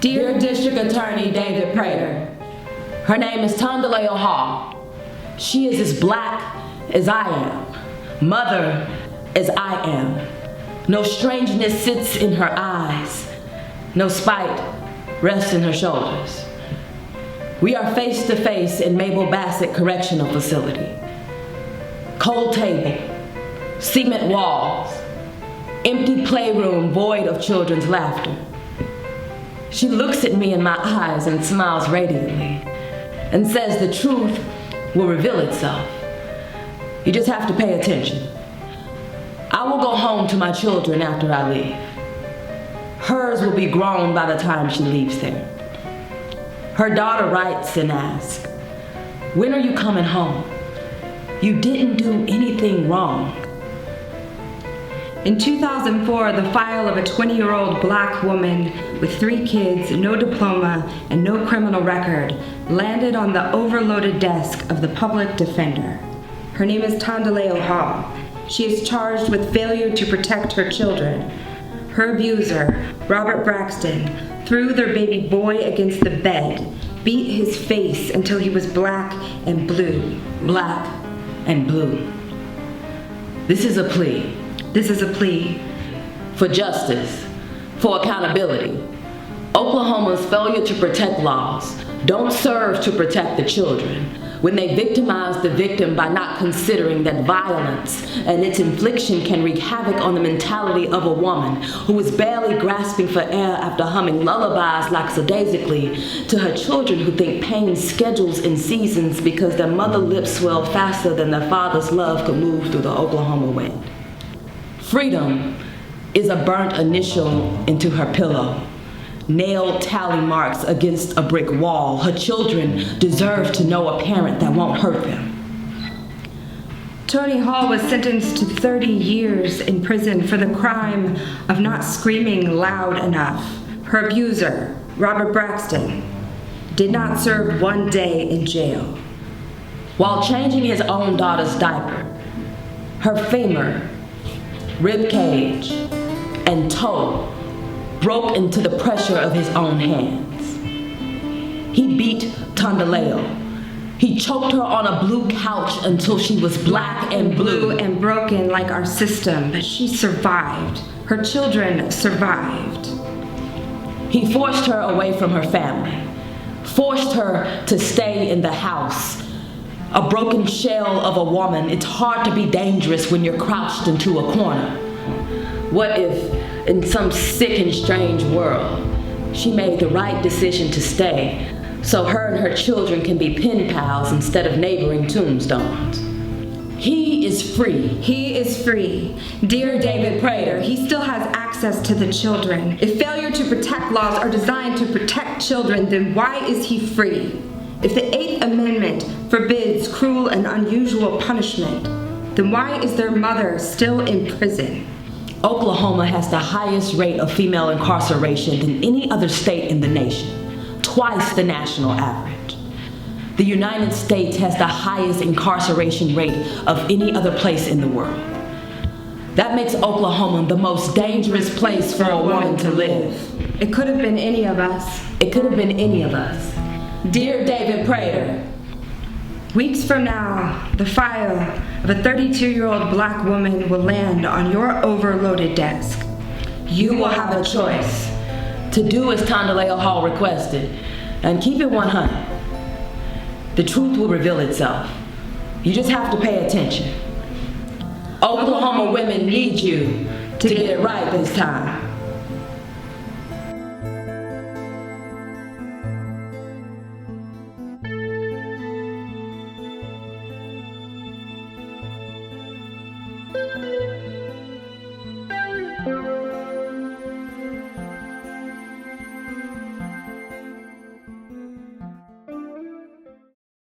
Dear District Attorney David Prater, her name is Tondaleo Hall. She is as black as I am, mother as I am. No strangeness sits in her eyes, no spite rests in her shoulders. We are face to face in Mabel Bassett Correctional Facility. Cold table, cement walls, empty playroom void of children's laughter. She looks at me in my eyes and smiles radiantly and says the truth will reveal itself. You just have to pay attention. I will go home to my children after I leave. Hers will be grown by the time she leaves there. Her daughter writes and asks, "When are you coming home? You didn't do anything wrong." In 2004, the file of a 20-year-old black woman with 3 kids, no diploma, and no criminal record landed on the overloaded desk of the public defender. Her name is Tondaleo Hall. She is charged with failure to protect her children. Her abuser, Robert Braxton, threw their baby boy against the bed, beat his face until he was black and blue. Black and blue. This is a plea. This is a plea For justice, for accountability. Oklahoma's failure to protect laws don't serve to protect the children when they victimize the victim by not considering that violence and its infliction can wreak havoc on the mentality of a woman who is barely grasping for air after humming lullabies lackadaisically to her children who think pain schedules in seasons because their mother lips swell faster than their father's love could move through the Oklahoma wind. Freedom is a burnt initial into her pillow. Nailed tally marks against a brick wall. Her children deserve to know a parent that won't hurt them. Tony Hall was sentenced to 30 years in prison for the crime of not screaming loud enough. Her abuser, Robert Braxton, did not serve 1 day in jail. While changing his own daughter's diaper, her femur, rib cage, and toe broke into the pressure of his own hands. He beat Tondaleo. He choked her on a blue couch until she was black and blue and broken like our system, but she survived. Her children survived. He forced her away from her family, forced her to stay in the house. A broken shell of a woman. It's hard to be dangerous when you're crouched into a corner. What if, in some sick and strange world, she made the right decision to stay so her and her children can be pen pals instead of neighboring tombstones? He is free. He is free. Dear David Prater, he still has access to the children. If failure to protect laws are designed to protect children, then why is he free? If the 8th Amendment forbids cruel and unusual punishment, then why is their mother still in prison? Oklahoma has the highest rate of female incarceration than any other state in the nation, twice the national average. The United States has the highest incarceration rate of any other place in the world. That makes Oklahoma the most dangerous place for a woman to live. It could have been any of us. It could have been any of us. Dear David Prater, weeks from now, the file of a 32-year-old black woman will land on your overloaded desk. You will have a choice to do as Tondaleo Hall requested and keep it 100. The truth will reveal itself. You just have to pay attention. Oklahoma women need you to get it right this time.